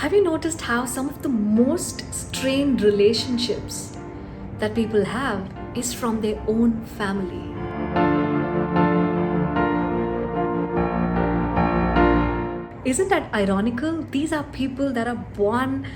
Have you noticed how some of the most strained relationships that people have is from their own family? Isn't that ironical? These are people that are born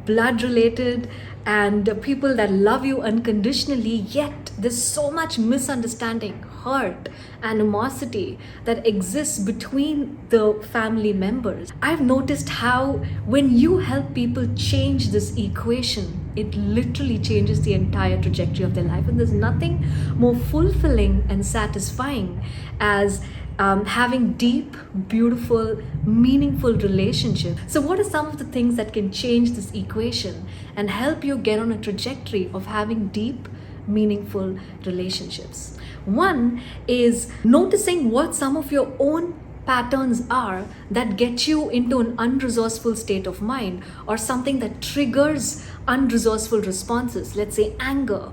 blood related and people that love you unconditionally, yet there's so much misunderstanding, hurt, animosity that exists between the family members. I've noticed how when you help people change this equation, it literally changes the entire trajectory of their life. And there's nothing more fulfilling and satisfying as having deep, beautiful, meaningful relationships. So what are some of the things that can change this equation and help you get on a trajectory of having deep, meaningful relationships? One is noticing what some of your own patterns are that get you into an unresourceful state of mind or something that triggers unresourceful responses. Let's say anger,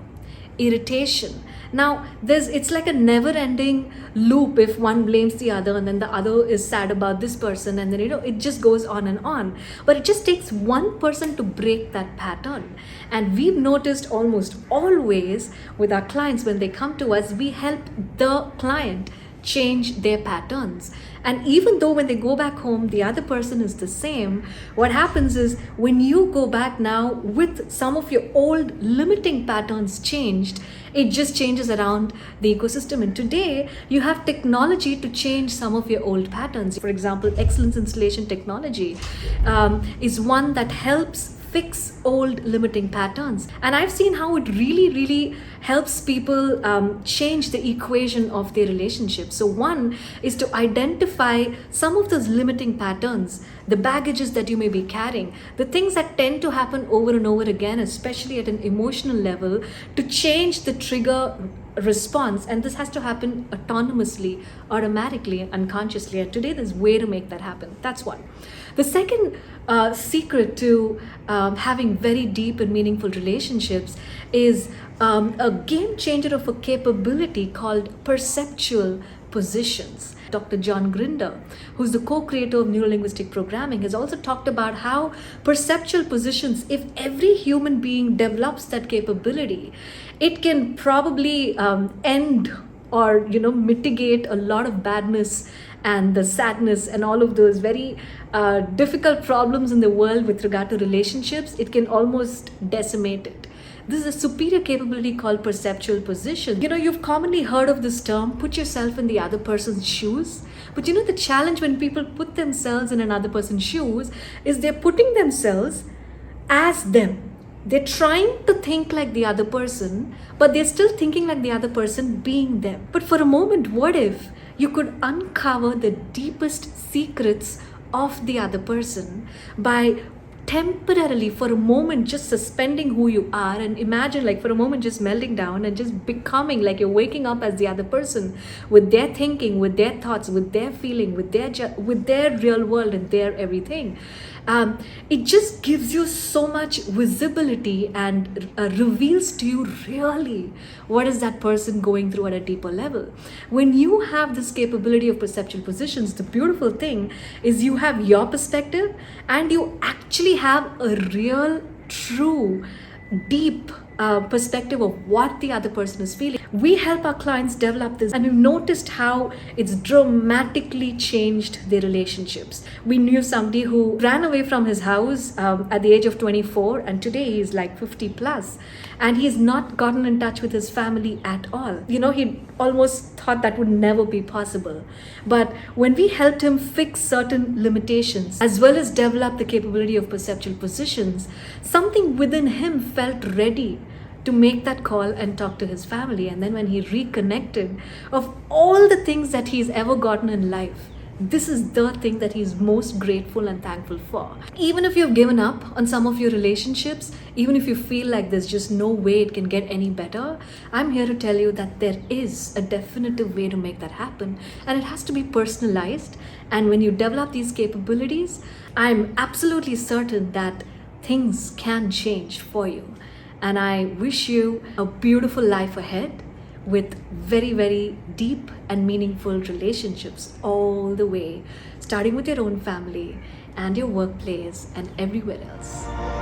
irritation. Now it's like a never-ending loop if one blames the other and then the other is sad about this person, and then it just goes on and on. But it just takes one person to break that pattern. And we've noticed almost always with our clients, when they come to us, we help the client change their patterns. And even though when they go back home the other person is the same, what happens is when you go back now with some of your old limiting patterns changed, it just changes around the ecosystem. And today you have technology to change some of your old patterns. For example, excellence installation technology is one that helps fix old limiting patterns. And I've seen how it really helps people change the equation of their relationship. So one is to identify some of those limiting patterns, the baggages that you may be carrying, the things that tend to happen over and over again, especially at an emotional level, to change the trigger response. And this has to happen autonomously, automatically, unconsciously. And today there's a way to make that happen. That's one. The second secret to having very deep and meaningful relationships is a game changer of a capability called perceptual positions. Dr. John Grinder, who's the co-creator of neurolinguistic programming, has also talked about how perceptual positions, if every human being develops that capability, it can probably end or mitigate a lot of badness and the sadness and all of those very difficult problems in the world with regard to relationships. It can almost decimate it. This is a superior capability called perceptual position. You've commonly heard of this term, put yourself in the other person's shoes. But the challenge when people put themselves in another person's shoes is they're putting themselves as them. They're trying to think like the other person, but they're still thinking like the other person being them. But for a moment, what if you could uncover the deepest secrets of the other person by temporarily, for a moment, just suspending who you are, and imagine, like, for a moment just melting down and just becoming like you're waking up as the other person with their thinking, with their thoughts, with their feeling, with their real world and their everything. It just gives you so much visibility and reveals to you really what is that person going through at a deeper level. When you have this capability of perceptual positions, the beautiful thing is you have your perspective and you actually have a real, true, deep perspective of what the other person is feeling. We help our clients develop this, and we've noticed how it's dramatically changed their relationships. We knew somebody who ran away from his house at the age of 24, and today he's like 50 plus, and he's not gotten in touch with his family at all. He almost thought that would never be possible. But when we helped him fix certain limitations as well as develop the capability of perceptual positions, something within him felt ready to make that call and talk to his family. And then when he reconnected, of all the things that he's ever gotten in life, this is the thing that he's most grateful and thankful for. Even if you've given up on some of your relationships, even if you feel like there's just no way it can get any better, I'm here to tell you that there is a definitive way to make that happen. And it has to be personalized. And when you develop these capabilities, I'm absolutely certain that things can change for you. And I wish you a beautiful life ahead with very, very deep and meaningful relationships all the way, starting with your own family and your workplace and everywhere else.